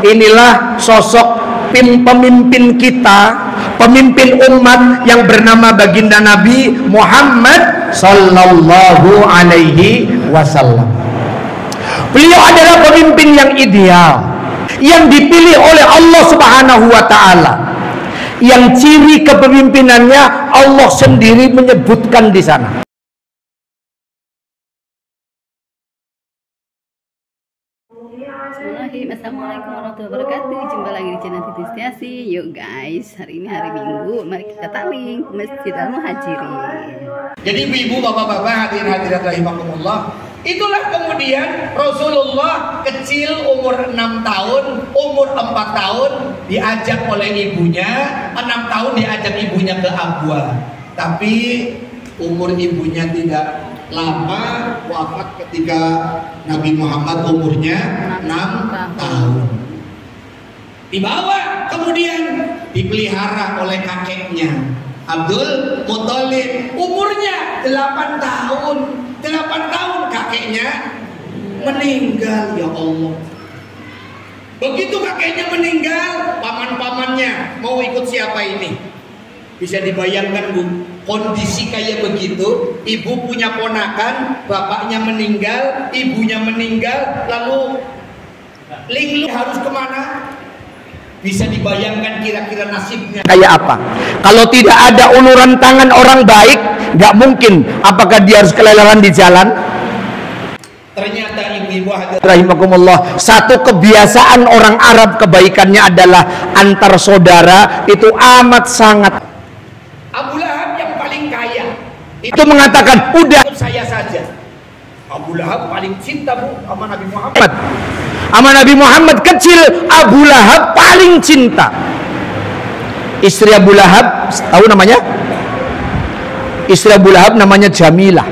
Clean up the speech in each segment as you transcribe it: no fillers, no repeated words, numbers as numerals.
Inilah sosok pemimpin kita, pemimpin umat yang bernama baginda Nabi Muhammad sallallahu alaihi wasallam. Beliau adalah pemimpin yang ideal, yang dipilih oleh Allah Subhanahu wa taala. Yang ciri kepemimpinannya Allah sendiri menyebutkan di sana. Assalamualaikum warahmatullahi wabarakatuh. Jumpa lagi di channel Titi Setiasi. Yuk guys, hari ini hari Minggu, mari kita taling ke Masjid Al-Muhajirin. Jadi ibu-ibu, bapak-bapak, hadirin hadirat rahimakumullah, itulah kemudian Rasulullah kecil umur 6 tahun, umur 4 tahun diajak oleh ibunya, 6 tahun diajak ibunya ke Abwa. Tapi umur ibunya tidak lama, wafat ketika Nabi Muhammad umurnya 6 tahun. Dibawa kemudian dipelihara oleh kakeknya Abdul Muthalib, umurnya 8 tahun. 8 tahun kakeknya meninggal, ya Allah. Begitu kakeknya meninggal, paman-pamannya mau ikut siapa ini? Bisa dibayangkan Bu, kondisi kayak begitu, ibu punya ponakan, bapaknya meninggal, ibunya meninggal, lalu linglung harus kemana? Bisa dibayangkan kira-kira nasibnya kayak apa? Kalau tidak ada uluran tangan orang baik, nggak mungkin. Apakah dia harus kelelahan di jalan? Ternyata ibu-ibu hadirin rahimakumullah, satu kebiasaan orang Arab kebaikannya adalah antar saudara itu amat sangat. Abu Lahab yang paling kaya itu mengatakan, udah saya saja. Abu Lahab paling cinta Bu sama Nabi Muhammad. Sama Nabi Muhammad kecil, Abu Lahab paling cinta. Istri Abu Lahab, tahu namanya? Istri Abu Lahab namanya Jamilah.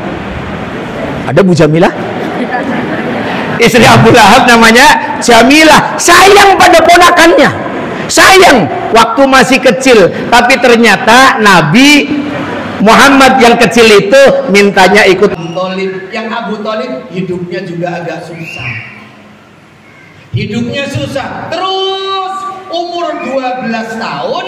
Ada Bu Jamilah? Istri Abu Lahab namanya Jamilah. Sayang pada ponakannya, sayang waktu masih kecil. Tapi ternyata Nabi Muhammad yang kecil itu mintanya ikut Abu Thalib. Yang Abu Thalib hidupnya juga agak susah. Hidupnya susah. Terus umur 12 tahun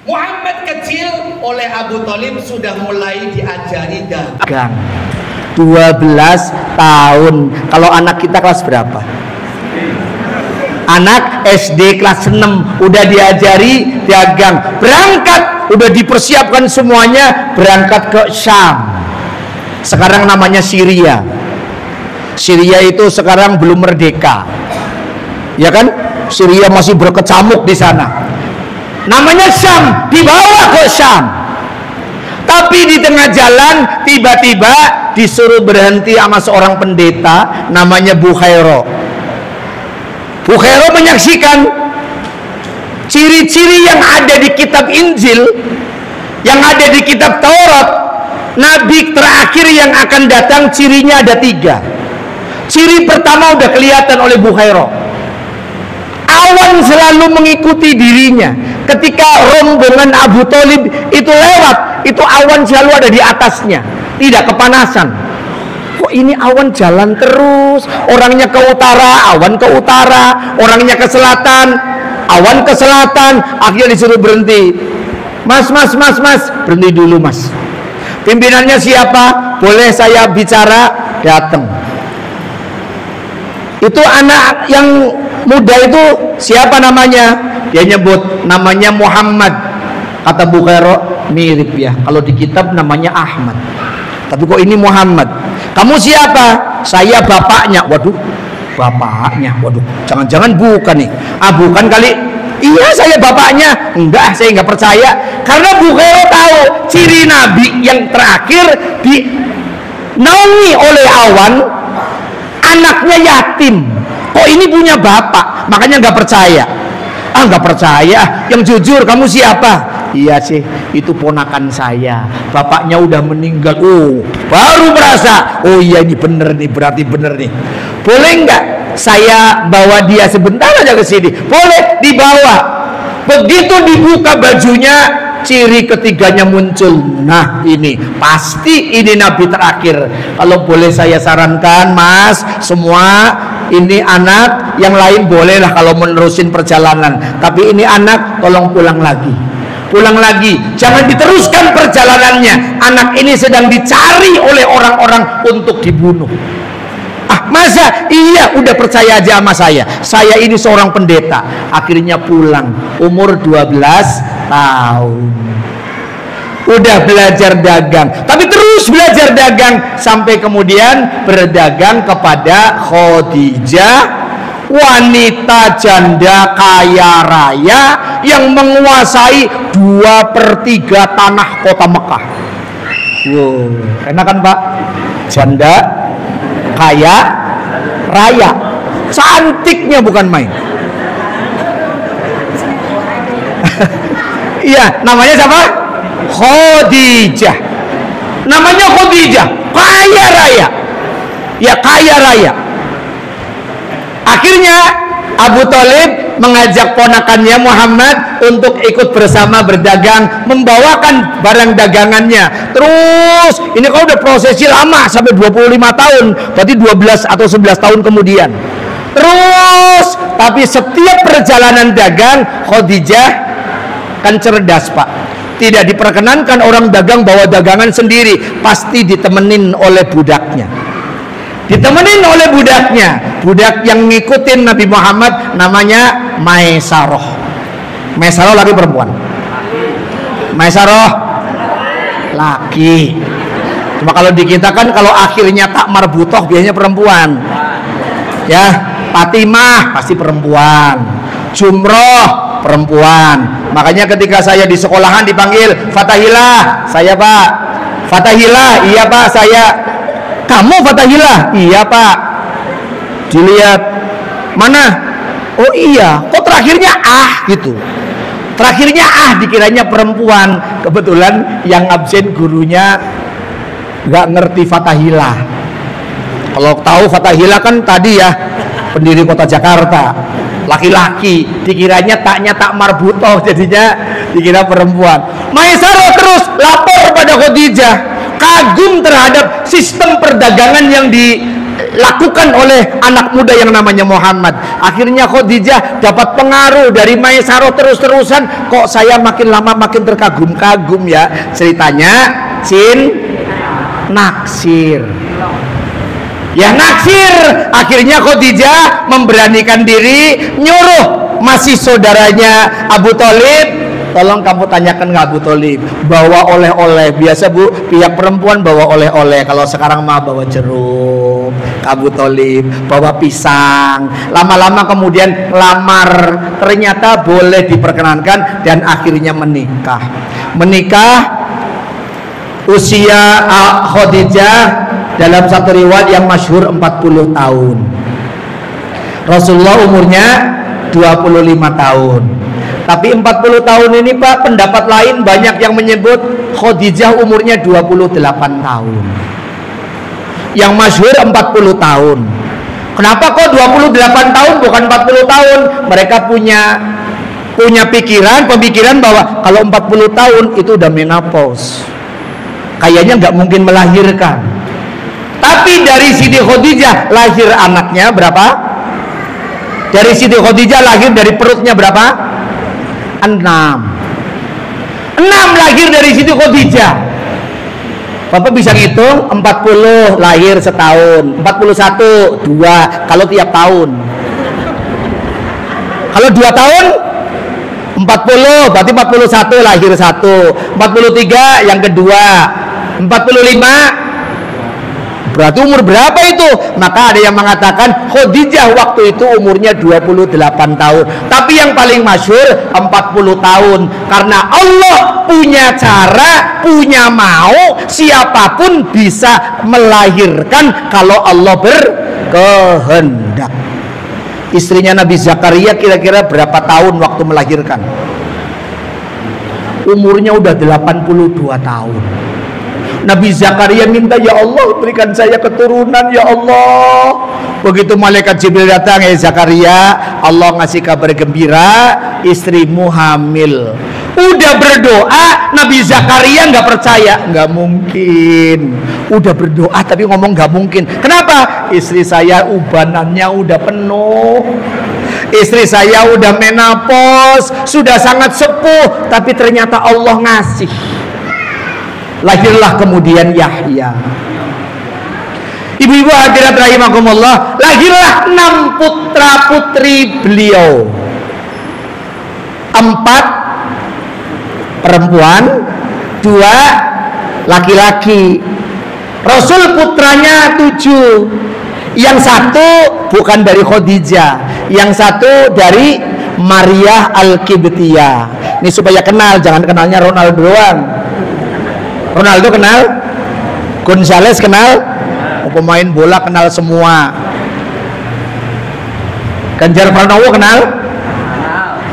Muhammad kecil, oleh Abu Thalib sudah mulai diajari dagang. 12 tahun. Kalau anak kita kelas berapa? Anak SD kelas 6 udah diajari dagang. Berangkat, udah dipersiapkan semuanya, berangkat ke Syam. Sekarang namanya Syria. Syria itu sekarang belum merdeka, ya kan? Syria masih berkecamuk di sana. Namanya Syam, dibawa ke Syam. Tapi di tengah jalan tiba-tiba disuruh berhenti sama seorang pendeta namanya Bukhairo. Bukhairo menyaksikan ciri-ciri yang ada di kitab Injil, yang ada di kitab Taurat. Nabi terakhir yang akan datang cirinya ada 3. Ciri pertama udah kelihatan oleh Bukhairo. Awan selalu mengikuti dirinya. Ketika rombongan Abu Thalib itu lewat, itu awan selalu ada di atasnya, tidak kepanasan. Kok ini awan jalan terus? Orangnya ke utara, awan ke utara. Orangnya ke selatan, awan ke selatan. Akhirnya disuruh berhenti. Mas, berhenti dulu mas. Pimpinannya siapa? Boleh saya bicara? Datang. Itu anak yang muda itu siapa namanya? Dia nyebut namanya Muhammad. Kata Bukhairo, mirip ya, kalau di kitab namanya Ahmad, tapi kok ini Muhammad. Kamu siapa? Saya bapaknya. Waduh, bapaknya. Waduh, jangan-jangan bukan nih. Ah bukan kali. Iya saya bapaknya. Enggak, saya nggak percaya. Karena Bukhairo tahu ciri Nabi yang terakhir dinaungi oleh awan. Anaknya yatim, kok ini punya bapak, makanya nggak percaya. Ah nggak percaya, yang jujur, kamu siapa? Iya sih, itu ponakan saya, bapaknya udah meninggal. Oh, baru merasa, oh iya ini bener nih, berarti bener nih. Boleh nggak saya bawa dia sebentar aja ke sini? Boleh, dibawa. Begitu dibuka bajunya, ciri ketiganya muncul. Nah ini pasti ini Nabi terakhir. Kalau boleh saya sarankan mas, semua ini anak, yang lain bolehlah kalau menerusin perjalanan, tapi ini anak tolong pulang lagi. Pulang lagi, jangan diteruskan perjalanannya. Anak ini sedang dicari oleh orang-orang untuk dibunuh. Ah, masa? Iya, udah percaya aja sama saya. Saya ini seorang pendeta. Akhirnya pulang, umur 12 tahun. Udah belajar dagang, tapi terus belajar dagang sampai kemudian berdagang kepada Khadijah, wanita janda kaya raya yang menguasai 2/3 tanah kota Mekah. Wow, enak kan Pak? Janda kaya raya, cantiknya bukan main. Iya, namanya siapa? Khadijah. Namanya Khadijah, kaya raya. Ya, kaya raya. Akhirnya Abu Thalib mengajak ponakannya Muhammad untuk ikut bersama berdagang, membawakan barang dagangannya. Terus ini kalau udah prosesi lama sampai 25 tahun, berarti 12 atau 11 tahun kemudian. Terus, tapi setiap perjalanan dagang Khadijah kan cerdas Pak. Tidak diperkenankan orang dagang bawa dagangan sendiri, pasti ditemenin oleh budaknya. Ditemenin oleh budaknya, budak yang ngikutin Nabi Muhammad namanya Maisaroh. Maisaroh laki perempuan? Maisaroh laki. Cuma kalau di kita kan kalau akhirnya tak marbutoh biasanya perempuan. Ya, Fatimah pasti perempuan. Jumroh perempuan. Makanya ketika saya di sekolahan dipanggil Fatahillah, saya Pak. Fatahillah, iya Pak, saya. Kamu Fatahillah? Iya Pak. Dilihat, mana? Oh iya, kok terakhirnya gitu. Terakhirnya dikiranya perempuan. Kebetulan yang absen gurunya nggak ngerti Fatahillah. Kalau tahu Fatahillah kan tadi ya, pendiri kota Jakarta, laki-laki, dikiranya taknya tak marbutoh, jadinya dikira perempuan. Maisaroh terus lapor pada Khadijah, kagum terhadap sistem perdagangan yang dilakukan oleh anak muda yang namanya Muhammad. Akhirnya Khadijah dapat pengaruh dari Maisaroh terus-terusan. Kok saya makin lama makin terkagum-kagum ya. Ceritanya naksir. Ya naksir. Akhirnya Khadijah memberanikan diri, nyuruh masih saudaranya Abu Thalib, tolong kamu tanyakan ke Abu Thalib, bawa oleh-oleh. Biasa Bu, pihak perempuan bawa oleh-oleh. Kalau sekarang mah bawa jeruk ke Abu Thalib, bawa pisang. Lama-lama kemudian lamar, ternyata boleh diperkenankan dan akhirnya menikah. Usia Khadijah dalam satu riwayat yang masyhur 40 tahun. Rasulullah umurnya 25 tahun. Tapi 40 tahun ini Pak, pendapat lain banyak yang menyebut Khadijah umurnya 28 tahun. Yang masyhur 40 tahun. Kenapa kok 28 tahun bukan 40 tahun? Mereka punya pemikiran bahwa kalau 40 tahun itu udah menopause. Kayaknya nggak mungkin melahirkan. Tapi dari Siti Khadijah lahir anaknya berapa? Dari Siti Khadijah lahir dari perutnya berapa? 6 lahir dari Siti Khadijah. Bapak bisa ngitung, 40 lahir setahun, 41 2 kalau tiap tahun. Kalau 2 tahun 40 berarti 41 lahir 1, 43 yang kedua, 45 berarti umur berapa itu? Maka ada yang mengatakan Khadijah waktu itu umurnya 28 tahun. Tapi yang paling masyhur 40 tahun. Karena Allah punya cara, punya mau, siapapun bisa melahirkan kalau Allah berkehendak. Istrinya Nabi Zakaria kira-kira berapa tahun waktu melahirkan? Umurnya udah 82 tahun. Nabi Zakaria minta, ya Allah berikan saya keturunan ya Allah. Begitu malaikat Jibril datang, ya Zakaria, Allah ngasih kabar gembira, istrimu hamil. Udah berdoa, Nabi Zakaria nggak percaya, nggak mungkin. Udah berdoa tapi ngomong nggak mungkin. Kenapa? Istri saya ubanannya udah penuh, istri saya udah menopause, sudah sangat sepuh, tapi ternyata Allah ngasih. Lahirlah kemudian Yahya. Ibu-ibu hadirat rahimakumullah, lahirlah 6 putra putri beliau. 4 perempuan, 2 laki-laki. Rasul putranya 7. Yang 1 bukan dari Khadijah, yang 1 dari Maria Al-Qibtiyah. Ini supaya kenal, jangan kenalnya Ronaldo doang. Ronaldo kenal, Gonzales kenal, pemain bola kenal semua. Ganjar Pranowo kenal,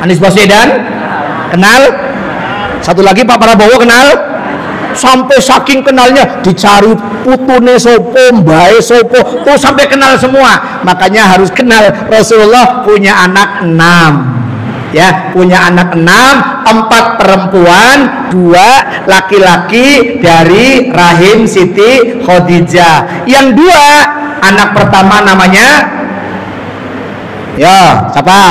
Anies Baswedan kenal, satu lagi Pak Prabowo kenal. Sampai saking kenalnya dicari putune sopo, mbae sopo, tuh sampai kenal semua. Makanya harus kenal. Rasulullah punya anak 6, ya, punya anak 6, 4 perempuan, 2 laki-laki dari rahim Siti Khadijah. Yang 2 anak pertama namanya, ya siapa?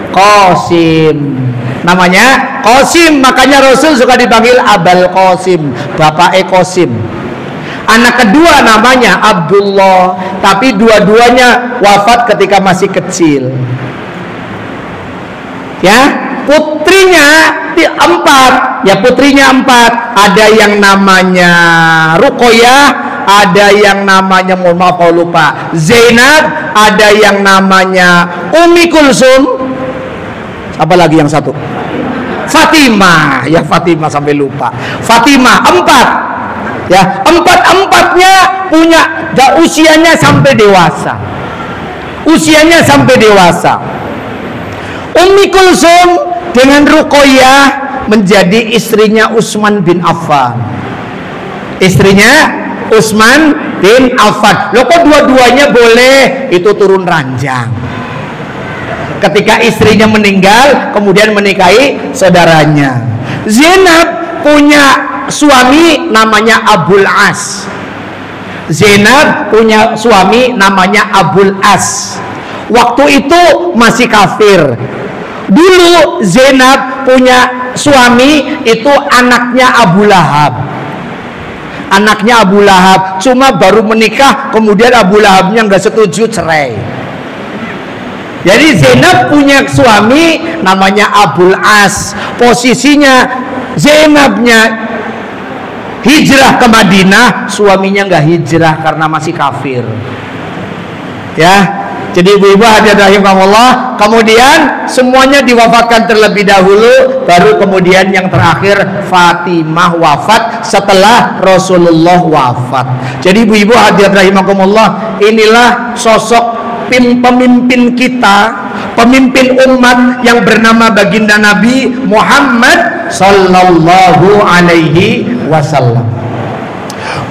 Qasim. Namanya Qasim, makanya Rasul suka dipanggil Abul Qasim, Bapak Qasim. Anak kedua namanya Abdullah, tapi dua-duanya wafat ketika masih kecil. Ya, putrinya 4, ya putrinya 4. Ada yang namanya Ruqayyah, ada yang namanya, mohon maaf kalau lupa, Zainab, ada yang namanya Ummi Kulsum. Apa lagi yang satu? Fatimah, ya Fatimah sampai lupa. Fatimah 4, ya 4-4-nya punya usianya sampai dewasa. Usianya sampai dewasa. Ummi Kulsum dengan Ruqayyah menjadi istrinya Utsman bin Affan. Istrinya Utsman bin Affan. Loh kok dua-duanya boleh? Itu turun ranjang. Ketika istrinya meninggal, kemudian menikahi saudaranya. Zainab punya suami namanya Abul As. Zainab punya suami namanya Abul As. Waktu itu masih kafir. Dulu Zainab punya suami itu anaknya Abu Lahab. Anaknya Abu Lahab, cuma baru menikah, kemudian Abu Lahabnya nggak setuju, cerai. Jadi Zainab punya suami namanya Abul As. Posisinya Zainabnya hijrah ke Madinah, suaminya nggak hijrah karena masih kafir. Ya, jadi ibu-ibu hadirin rahimakumullah, kemudian semuanya diwafatkan terlebih dahulu, baru kemudian yang terakhir Fatimah wafat setelah Rasulullah wafat. Jadi ibu-ibu hadirin rahimakumullah, inilah sosok pemimpin kita, pemimpin umat yang bernama baginda Nabi Muhammad sallallahu alaihi wasallam.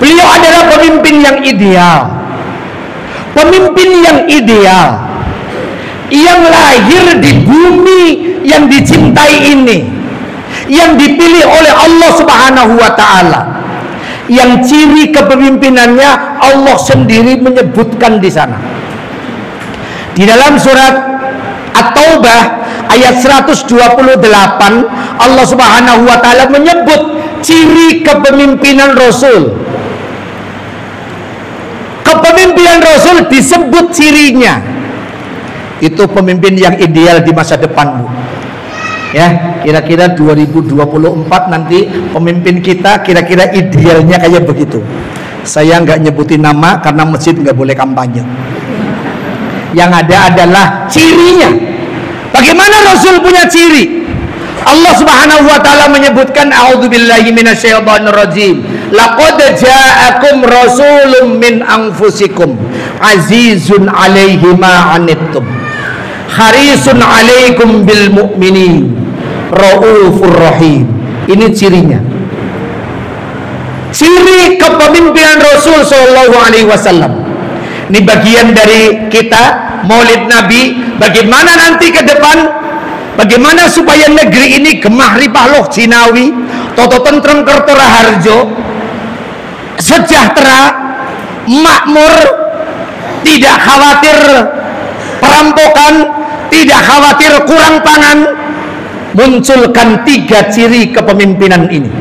Beliau adalah pemimpin yang ideal. Pemimpin yang ideal, yang lahir di bumi yang dicintai ini, yang dipilih oleh Allah Subhanahu wa ta'ala, yang ciri kepemimpinannya Allah sendiri menyebutkan di sana. Di dalam surat At-Taubah ayat 128, Allah Subhanahu wa ta'ala menyebut ciri kepemimpinan Rasul. Kepemimpinan Rasul disebut cirinya. Itu pemimpin yang ideal di masa depanmu. Ya, kira-kira 2024 nanti pemimpin kita kira-kira idealnya kayak begitu. Saya nggak nyebutin nama karena masjid nggak boleh kampanye. Yang ada adalah cirinya. Bagaimana Rasul punya ciri? Allah Subhanahu wa ta'ala menyebutkan, a'udzubillahi minasyaitonir rajim, laqad ja'akum rasulun min anfusikum azizun 'alaihi ma 'anittum harisun 'alaikum bil mu'minin raufur rahim. Ini cirinya. Ciri kepemimpinan Rasul sallallahu alaihi wasallam. Ini bagian dari kita Maulid Nabi. Bagaimana nanti ke depan? Bagaimana supaya negeri ini gemah ripah loh Jinawi, toto tentrem kertora harjo, sejahtera, makmur, tidak khawatir perampokan, tidak khawatir kurang pangan. Munculkan 3 ciri kepemimpinan ini.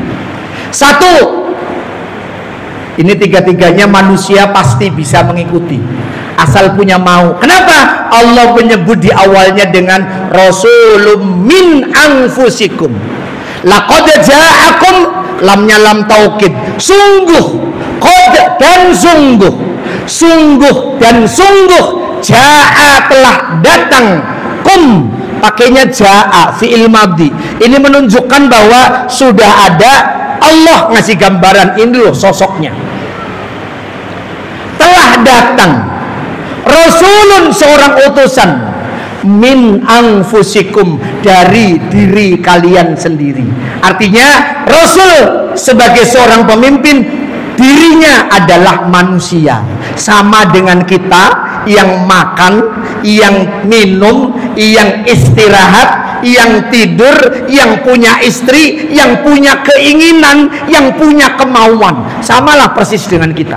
1, ini 3-tiganya manusia pasti bisa mengikuti asal punya mau. Kenapa? Allah menyebut di awalnya dengan Rasulun min anfusikum. Laqad ja'akum, lamnya lam taukid, sungguh, qad dan sungguh, sungguh dan sungguh, ja'a telah datang, kum pakainya ja'a fi'il madhi. Ini menunjukkan bahwa sudah ada. Allah ngasih gambaran, ini loh sosoknya. Telah datang Rasulun, seorang utusan, min anfusikum, dari diri kalian sendiri. Artinya Rasul sebagai seorang pemimpin, dirinya adalah manusia, sama dengan kita, yang makan, yang minum, yang istirahat, yang tidur, yang punya istri, yang punya keinginan, yang punya kemauan. Samalah persis dengan kita.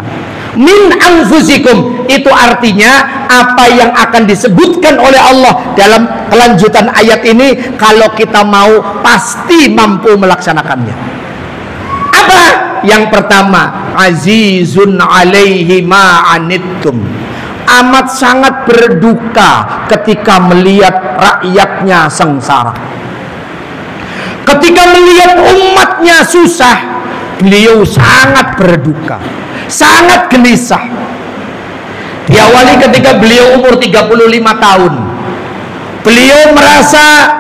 Min anfusikum itu artinya apa yang akan disebutkan oleh Allah dalam kelanjutan ayat ini, kalau kita mau pasti mampu melaksanakannya. Apa? Yang pertama, azizun alaihi ma'anittum, amat sangat berduka ketika melihat rakyatnya sengsara. Ketika melihat umatnya susah, beliau sangat berduka, sangat gelisah. Diawali ketika beliau umur 35 tahun. Beliau merasa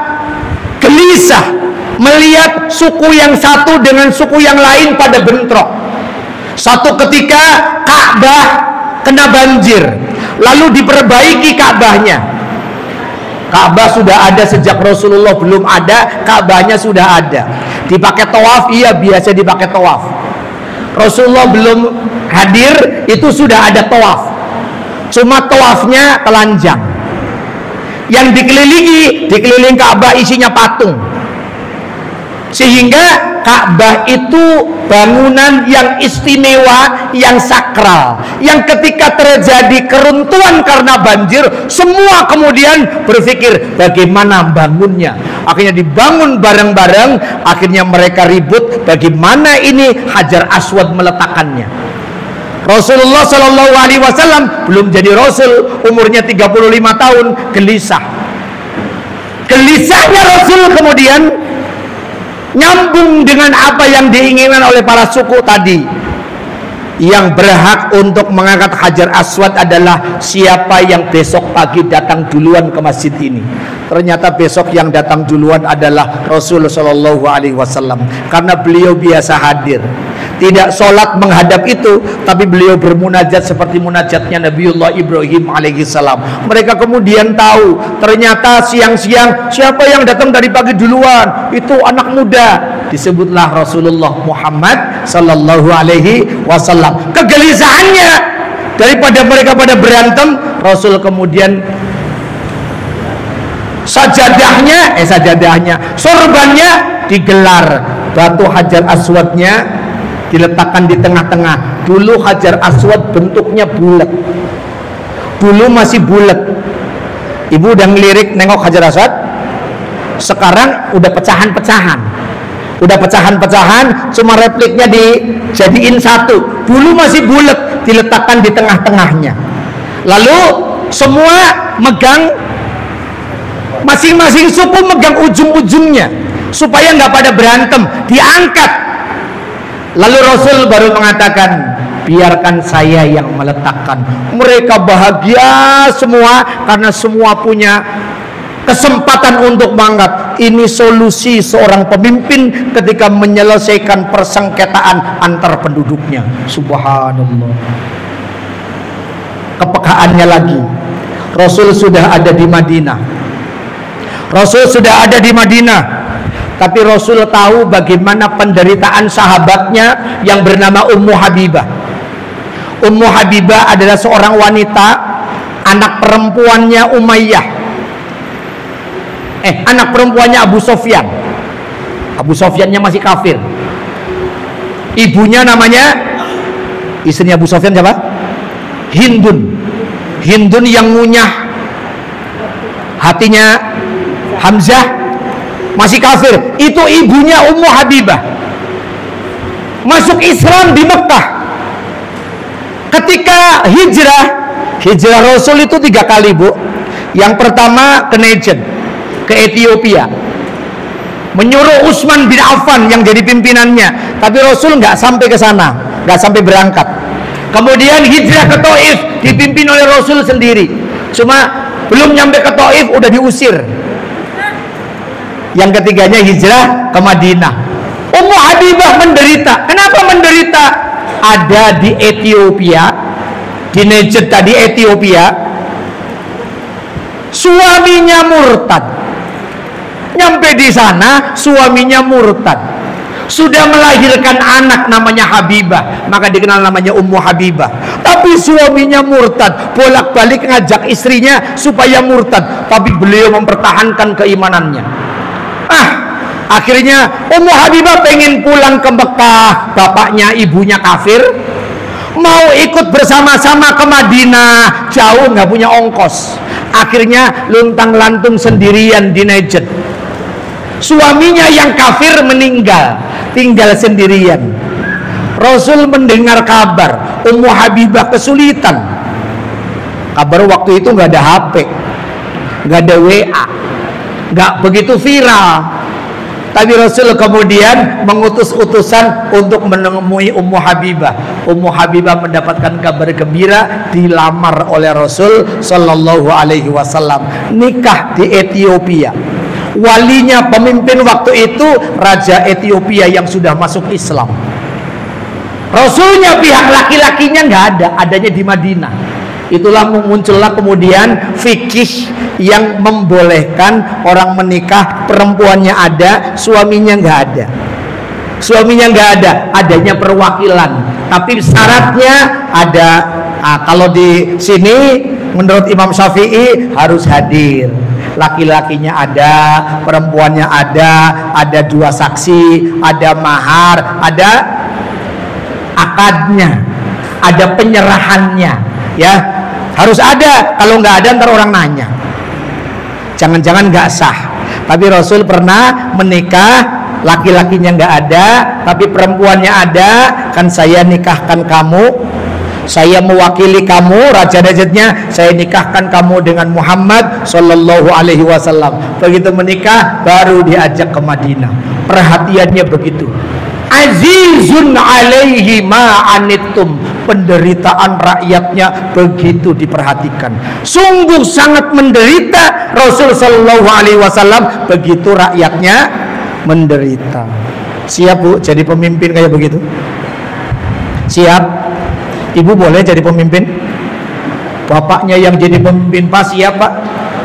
gelisah melihat suku yang satu dengan suku yang lain pada bentrok. Satu ketika Ka'bah kena banjir, lalu diperbaiki Ka'bahnya. Ka'bah sudah ada sejak Rasulullah belum ada, Ka'bahnya sudah ada. Dipakai tawaf, iya biasa dipakai tawaf. Rasulullah belum hadir, itu sudah ada tawaf. Cuma tawafnya telanjang. Yang dikelilingi Ka'bah isinya patung. Sehingga Ka'bah itu bangunan yang istimewa, yang sakral, yang ketika terjadi keruntuhan karena banjir, semua kemudian berpikir bagaimana bangunnya. Akhirnya dibangun bareng-bareng. Akhirnya mereka ribut bagaimana ini Hajar Aswad meletakkannya. Rasulullah Shallallahu Alaihi Wasallam belum jadi Rasul, umurnya 35 tahun, gelisah. Gelisahnya Rasul kemudian nyambung dengan apa yang diinginkan oleh para suku tadi. Yang berhak untuk mengangkat Hajar Aswad adalah siapa yang besok pagi datang duluan ke masjid ini. Ternyata besok yang datang duluan adalah Rasulullah Shallallahu Alaihi Wasallam, karena beliau biasa hadir. Tidak sholat menghadap itu, tapi beliau bermunajat seperti munajatnya Nabiullah Ibrahim alaihissalam. Mereka kemudian tahu ternyata siang-siang siapa yang datang dari pagi duluan, itu anak muda. Disebutlah Rasulullah Muhammad Sallallahu Alaihi Wasallam. Kegelisahannya, daripada mereka pada berantem, Rasul kemudian sajadahnya, sorbannya digelar, batu Hajar Aswadnya diletakkan di tengah-tengah. Dulu Hajar Aswad bentuknya bulat, dulu masih bulat. Ibu udah ngelirik nengok Hajar Aswad, sekarang udah pecahan-pecahan, cuma repliknya dijadiin satu. Dulu masih bulat, diletakkan di tengah-tengahnya. Lalu semua megang, masing-masing suku megang ujung-ujungnya supaya nggak pada berantem, diangkat. Lalu Rasul baru mengatakan, biarkan saya yang meletakkan. Mereka bahagia semua karena semua punya kesempatan untuk mengangkat. Ini solusi seorang pemimpin ketika menyelesaikan persengketaan antar penduduknya. Subhanallah. Kepekaannya lagi, Rasul sudah ada di Madinah. Tapi Rasul tahu bagaimana penderitaan sahabatnya yang bernama Ummu Habibah. Ummu Habibah adalah seorang wanita, anak perempuannya Umayyah. anak perempuannya Abu Sofyan. Abu Sofyannya masih kafir. Ibunya namanya, istrinya Abu Sofyan siapa? Hindun. Hindun yang ngunyah hatinya Hamzah, masih kafir. Itu ibunya Ummu Habibah. Masuk Islam di Mekah. Ketika hijrah Rasul itu 3 kali, Bu. Yang pertama ke Najd, ke Ethiopia, menyuruh Utsman bin Affan yang jadi pimpinannya, tapi Rasul nggak sampai ke sana, nggak sampai berangkat. Kemudian hijrah ke Taif, dipimpin oleh Rasul sendiri, cuma belum nyampe ke Taif udah diusir. Yang ketiganya hijrah ke Madinah. Ummu Habibah menderita. Kenapa menderita? Ada di Ethiopia, di Najd tadi, Ethiopia, suaminya murtad. Nyampe di sana suaminya murtad. Sudah melahirkan anak namanya Habibah, maka dikenal namanya Ummu Habibah. Tapi suaminya murtad, bolak-balik ngajak istrinya supaya murtad, tapi beliau mempertahankan keimanannya. Akhirnya Ummu Habibah pengen pulang ke Mekah, bapaknya ibunya kafir, mau ikut bersama-sama ke Madinah, jauh nggak punya ongkos. Akhirnya luntang-lantung sendirian di Najd. Suaminya yang kafir meninggal, tinggal sendirian. Rasul mendengar kabar Ummu Habibah kesulitan. Kabar waktu itu nggak ada HP, nggak ada WA, nggak begitu viral. Tapi Rasul kemudian mengutus utusan untuk menemui Ummu Habibah. Ummu Habibah mendapatkan kabar gembira, dilamar oleh Rasul Sallallahu Alaihi Wasallam, nikah di Ethiopia. Walinya, pemimpin waktu itu Raja Ethiopia yang sudah masuk Islam. Rasulnya pihak laki-lakinya nggak ada, adanya di Madinah. Itulah muncullah kemudian fikih yang membolehkan orang menikah, perempuannya ada, suaminya nggak ada. Suaminya nggak ada, adanya perwakilan. Tapi syaratnya ada. Kalau di sini menurut Imam Syafi'i harus hadir. Laki-lakinya ada, perempuannya ada 2 saksi, ada mahar, ada akadnya, ada penyerahannya, ya. Harus ada, kalau nggak ada ntar orang nanya, jangan-jangan nggak sah. Tapi Rasul pernah menikah, laki-lakinya nggak ada, tapi perempuannya ada. Kan saya nikahkan kamu, saya mewakili kamu, Raja Najdnya, saya nikahkan kamu dengan Muhammad Sallallahu Alaihi Wasallam. Begitu menikah, baru diajak ke Madinah. Perhatiannya begitu. Azizun alaihi ma'anittum, penderitaan rakyatnya begitu diperhatikan. Sungguh sangat menderita Rasul Sallallahu Alaihi Wasallam begitu rakyatnya menderita. Siap, Bu, jadi pemimpin kayak begitu? Siap? Ibu boleh jadi pemimpin? Bapaknya yang jadi pemimpin, Pak, siap Pak?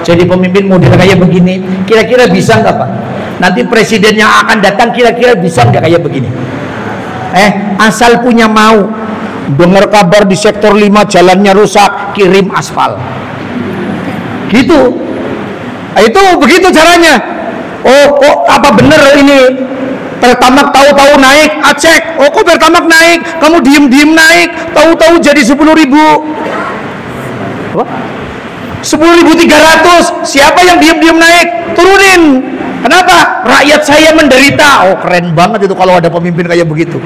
Jadi pemimpin model kayak begini, kira-kira bisa nggak Pak? Nanti presiden yang akan datang kira-kira bisa nggak kayak begini? Asal punya mau. Dengar kabar di sektor 5 jalannya rusak, kirim aspal. Gitu. Itu begitu caranya. Oh, kok apa bener ini? Pertamax tahu-tahu naik, cek. Oh, kok Pertamax naik? Kamu diem-diem naik, tahu-tahu jadi 10.000. Apa? 10.300. Siapa yang diem-diem naik? Turunin. Kenapa? Rakyat saya menderita. Oh, keren banget itu kalau ada pemimpin kayak begitu.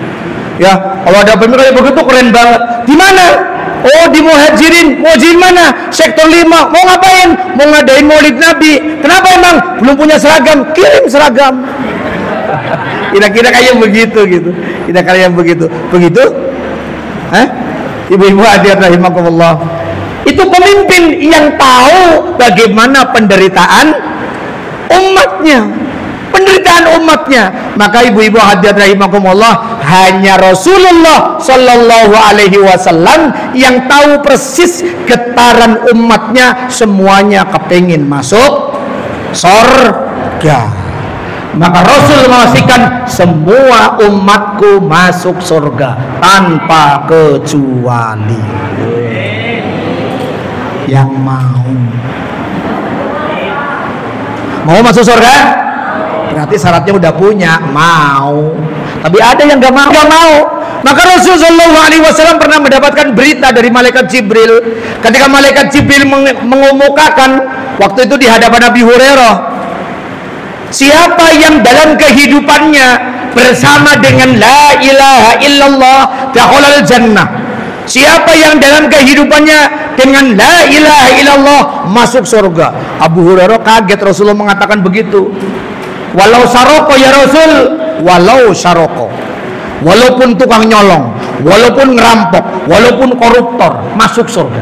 Ya, kalau ada pemimpin kayak begitu keren banget. Di mana? Oh, di Muhajirin. Muhajirin mana? Sektor 5. Mau ngapain? Mau ngadain Maulid Nabi. Kenapa emang? Belum punya seragam. Kirim seragam. Kira-kira kayak begitu gitu. Kira-kira kayak begitu. Begitu? Ibu-ibu hadirin rahimakumullah. Itu pemimpin yang tahu bagaimana penderitaan umatnya, penderitaan umatnya. Maka ibu-ibu hadirin rahimakumullah, hanya Rasulullah Sallallahu Alaihi Wasallam yang tahu persis getaran umatnya, semuanya kepingin masuk surga. Maka Rasul memastikan semua umatku masuk surga tanpa kecuali yang mau. Mau masuk surga? Berarti syaratnya udah punya, mau. Tapi ada yang nggak mau. Maka Rasulullah SAW pernah mendapatkan berita dari malaikat Jibril. Ketika malaikat Jibril mengemukakan waktu itu di hadapan Nabi Hurairah, siapa yang dalam kehidupannya bersama dengan la ilaha illallah dakhalal jannah. Siapa yang dalam kehidupannya dengan la ilaha illallah masuk surga. Abu Hurairah kaget Rasulullah mengatakan begitu. Walau saroko ya Rasul, walau saroko, walaupun tukang nyolong, walaupun ngerampok, walaupun koruptor masuk surga.